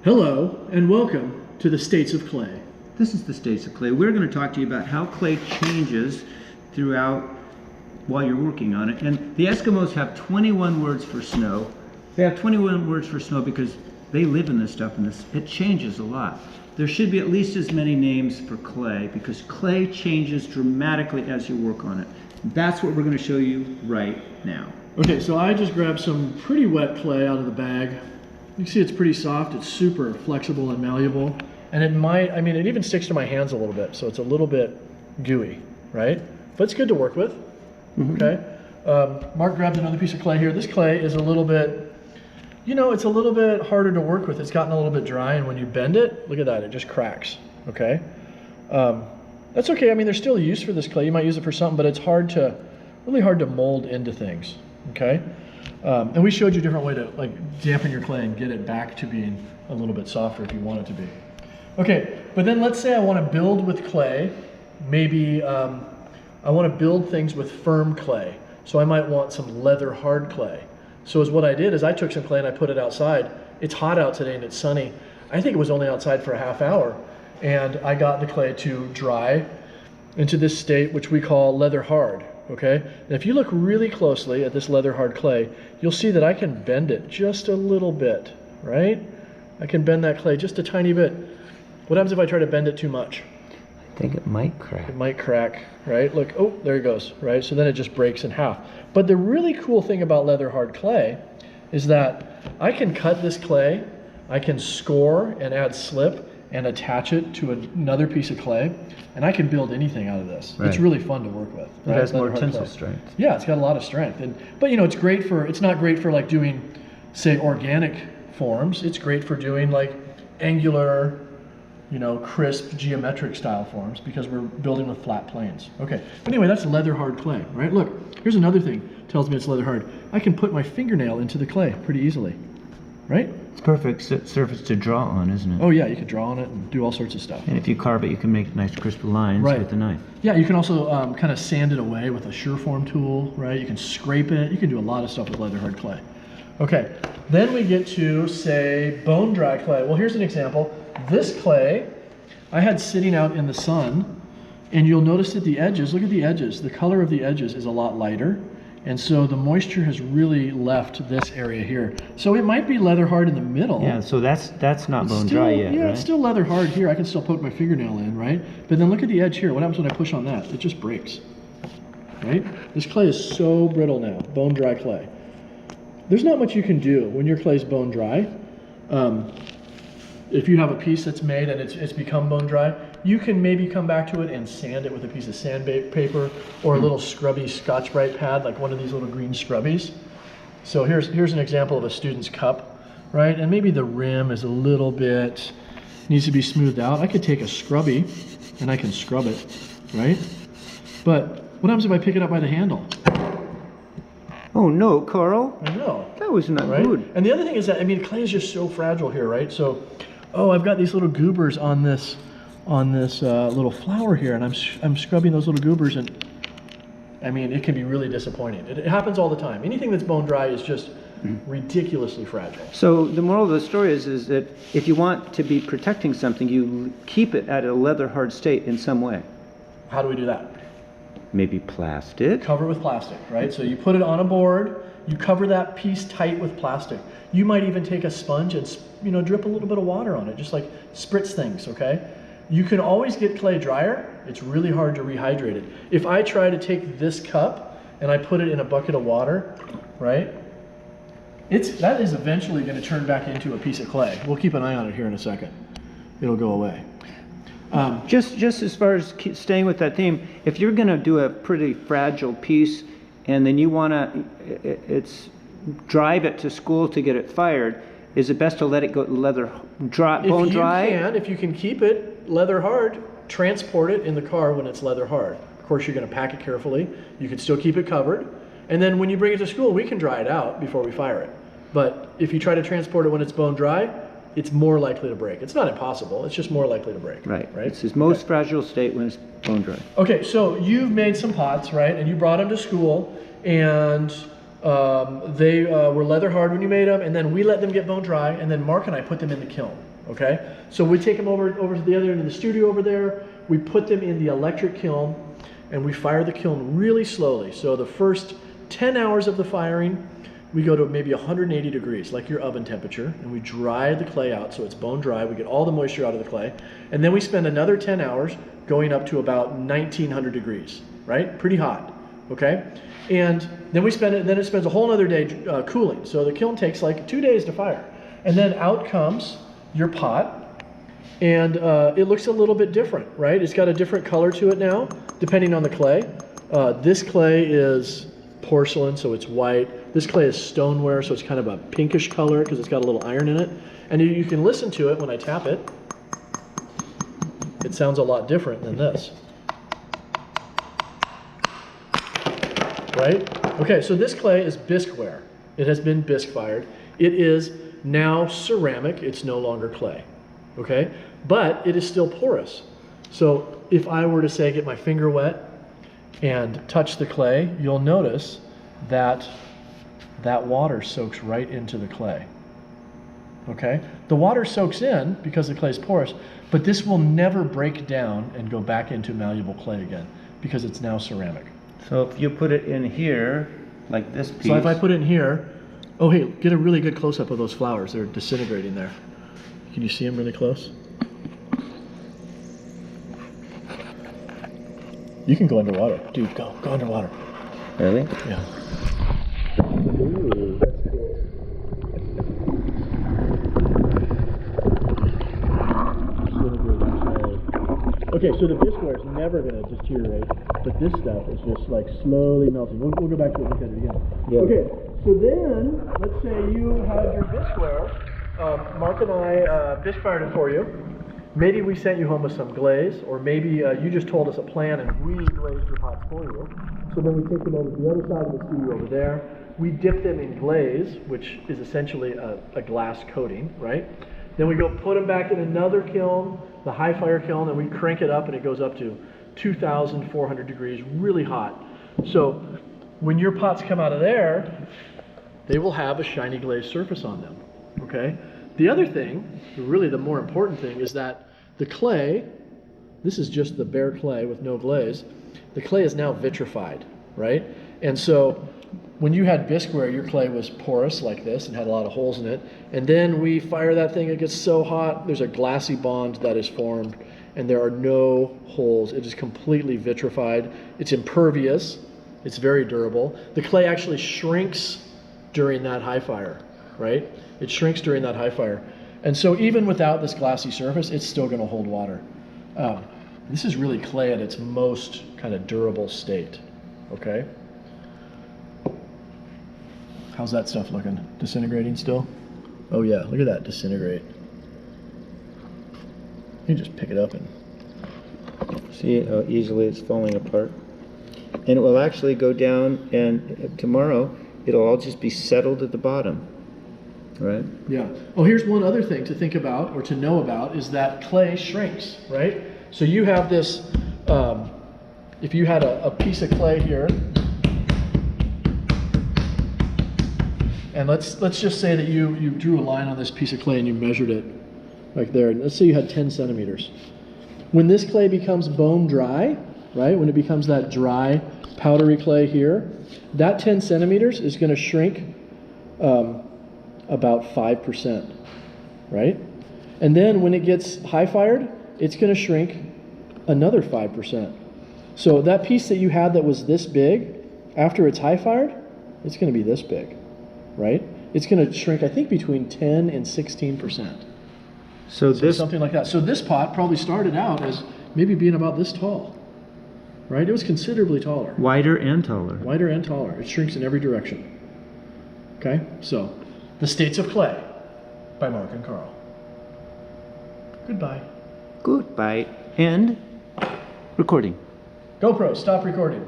Hello and welcome to the States of Clay. This is the States of Clay. We're going to talk to you about how clay changes throughout while you're working on it. And the Eskimos have 21 words for snow. They have 21 words for snow because they live in this stuff and it changes a lot. There should be at least as many names for clay because clay changes dramatically as you work on it. That's what we're going to show you right now. Okay, so I just grabbed some pretty wet clay out of the bag. You can see it's pretty soft. It's super flexible and malleable. And it even sticks to my hands a little bit, so it's a little bit gooey, right? But it's good to work with, okay? Mark grabbed another piece of clay here. This clay is a little bit, it's a little bit harder to work with. It's gotten a little bit dry, and when you bend it, look at that, it just cracks, okay? That's okay. I mean, there's still a use for this clay. You might use it for something, but it's really hard to mold into things, okay? And we showed you a different way to dampen your clay and get it back to being a little bit softer if you want it to be. Okay, but then let's say I want to build with clay. Maybe I want to build things with firm clay. So I might want some leather hard clay. So what I did is I took some clay and I put it outside. It's hot out today and it's sunny. I think it was only outside for a half hour. And I got the clay to dry into this state, which we call leather hard. Okay, and if you look really closely at this leather hard clay, you'll see that I can bend it just a little bit, right? I can bend that clay just a tiny bit. What happens if I try to bend it too much? I think it might crack. It might crack, right? Look, oh, there it goes, right? So then it just breaks in half. But the really cool thing about leather hard clay is that I can cut this clay, I can score and add slip and attach it to another piece of clay, and I can build anything out of this. Right. It's really fun to work with. It has more tensile strength. Yeah, it's got a lot of strength. But it's great it's not great for doing, say, organic forms. It's great for doing angular, crisp, geometric style forms because we're building with flat planes. Okay, but anyway, that's leather hard clay, right? Look, here's another thing that tells me it's leather hard. I can put my fingernail into the clay pretty easily, right? It's perfect surface to draw on, isn't it? Oh yeah, you could draw on it and do all sorts of stuff. And if you carve it, you can make nice crisp lines with the knife. Yeah, you can also kind of sand it away with a Surform tool, right? You can scrape it. You can do a lot of stuff with leather hard clay. Okay, then we get to, say, bone dry clay. Well, here's an example. This clay I had sitting out in the sun, and you'll notice that the edges, look at the edges, the color of the edges is a lot lighter. And so the moisture has really left this area here. So it might be leather hard in the middle. Yeah, so that's not bone dry yet, yeah, right? It's still leather hard here. I can still poke my fingernail in, right? But then look at the edge here. What happens when I push on that? It just breaks, right? This clay is so brittle now, bone dry clay. There's not much you can do when your clay's bone dry. If you have a piece that's made and it's become bone dry, you can maybe come back to it and sand it with a piece of sandpaper or a little scrubby Scotch-Brite pad, like one of these little green scrubbies. So here's an example of a student's cup, right? And maybe the rim is a little bit, needs to be smoothed out. I could take a scrubby and I can scrub it, right? But what happens if I pick it up by the handle? Oh no, Carl. I know. That was not right? good. And the other thing is that, clay is just so fragile here, right? So, I've got these little goobers on this little flower here, and I'm scrubbing those little goobers, and it can be really disappointing. It happens all the time. Anything that's bone dry is just ridiculously fragile. So the moral of the story is that if you want to be protecting something, you keep it at a leather hard state in some way. How do we do that? Maybe plastic. Cover with plastic, right? So you put it on a board, you cover that piece tight with plastic. You might even take a sponge and drip a little bit of water on it, just like spritz things, okay? You can always get clay drier. It's really hard to rehydrate it. If I try to take this cup and I put it in a bucket of water, right? That is eventually going to turn back into a piece of clay. We'll keep an eye on it here in a second. It'll go away. Just as far as staying with that theme, if you're going to do a pretty fragile piece and then you want to drive it to school to get it fired, is it best to let it go bone dry? If you can keep it leather hard, transport it in the car when it's leather hard. Of course, you're going to pack it carefully. You can still keep it covered. And then when you bring it to school, we can dry it out before we fire it. But if you try to transport it when it's bone dry, it's more likely to break. It's not impossible, it's just more likely to break. Right. It's its most fragile state when it's bone dry. Okay, so you've made some pots, right? And you brought them to school, and they were leather hard when you made them, and then we let them get bone dry, and then Mark and I put them in the kiln. Okay, so we take them over to the other end of the studio over there. We put them in the electric kiln, and we fire the kiln really slowly. So the first 10 hours of the firing, we go to maybe 180 degrees, like your oven temperature, and we dry the clay out so it's bone dry. We get all the moisture out of the clay, and then we spend another 10 hours going up to about 1900 degrees, right? Pretty hot, okay? And then it spends a whole other day cooling. So the kiln takes like 2 days to fire. And then out comes your pot, and it looks a little bit different, right? It's got a different color to it now, depending on the clay. This clay is porcelain, so it's white. This clay is stoneware, so it's kind of a pinkish color because it's got a little iron in it. And you can listen to it when I tap it. It sounds a lot different than this. Right? Okay, so this clay is bisqueware. It has been bisque fired. It is now ceramic. It's no longer clay. Okay? But it is still porous. So if I were to say get my finger wet and touch the clay, you'll notice that that water soaks right into the clay. Okay? The water soaks in because the clay is porous, but this will never break down and go back into malleable clay again because it's now ceramic. So if you put it in here, like this piece. So if I put it in here, oh hey, get a really good close-up of those flowers. They're disintegrating there. Can you see them really close? You can go underwater. Dude, go underwater. Really? Yeah. Ooh, that's cool. Okay, so the bisqueware is never going to deteriorate, but this stuff is just like slowly melting. We'll go back to it and look at it again. Yeah. Okay, so then, let's say you have your bisqueware. Mark and I bisque fired it for you. Maybe we sent you home with some glaze, or maybe you just told us a plan and we glazed your pots for you. So then we take them over to the other side of the studio over there. We dip them in glaze, which is essentially a glass coating, right? Then we go put them back in another kiln, the high fire kiln, and we crank it up and it goes up to 2,400 degrees, really hot. So when your pots come out of there, they will have a shiny glazed surface on them, okay? The other thing, really the more important thing, is that the clay, this is just the bare clay with no glaze, the clay is now vitrified, right? And so when you had bisqueware, your clay was porous like this and had a lot of holes in it. And then we fire that thing, it gets so hot, there's a glassy bond that is formed and there are no holes. It is completely vitrified. It's impervious. It's very durable. The clay actually shrinks during that high fire, right? It shrinks during that high fire. And so even without this glassy surface, it's still going to hold water. This is really clay at its most kind of durable state, okay? How's that stuff looking? Disintegrating still? Oh yeah, look at that disintegrate. You just pick it up and... See how easily it's falling apart? And it will actually go down, and tomorrow it'll all just be settled at the bottom, right? Yeah. Oh, here's one other thing to think about or to know about is that clay shrinks, right? So you have this, if you had a piece of clay here, and let's just say that you drew a line on this piece of clay and you measured it like there. Let's say you had 10 centimeters. When this clay becomes bone dry, right, when it becomes that dry, powdery clay here, that 10 centimeters is going to shrink about 5%, right? And then when it gets high fired, it's going to shrink another 5%. So that piece that you had that was this big, after it's high fired, it's going to be this big, right? It's going to shrink, I think, between 10 and 16%. So this, something like that. So this pot probably started out as maybe being about this tall, right? It was considerably taller. wider and taller. Wider and taller. It shrinks in every direction. Okay? So, The States of Clay by Mark and Carl. Goodbye. Goodbye. And recording. GoPro, stop recording.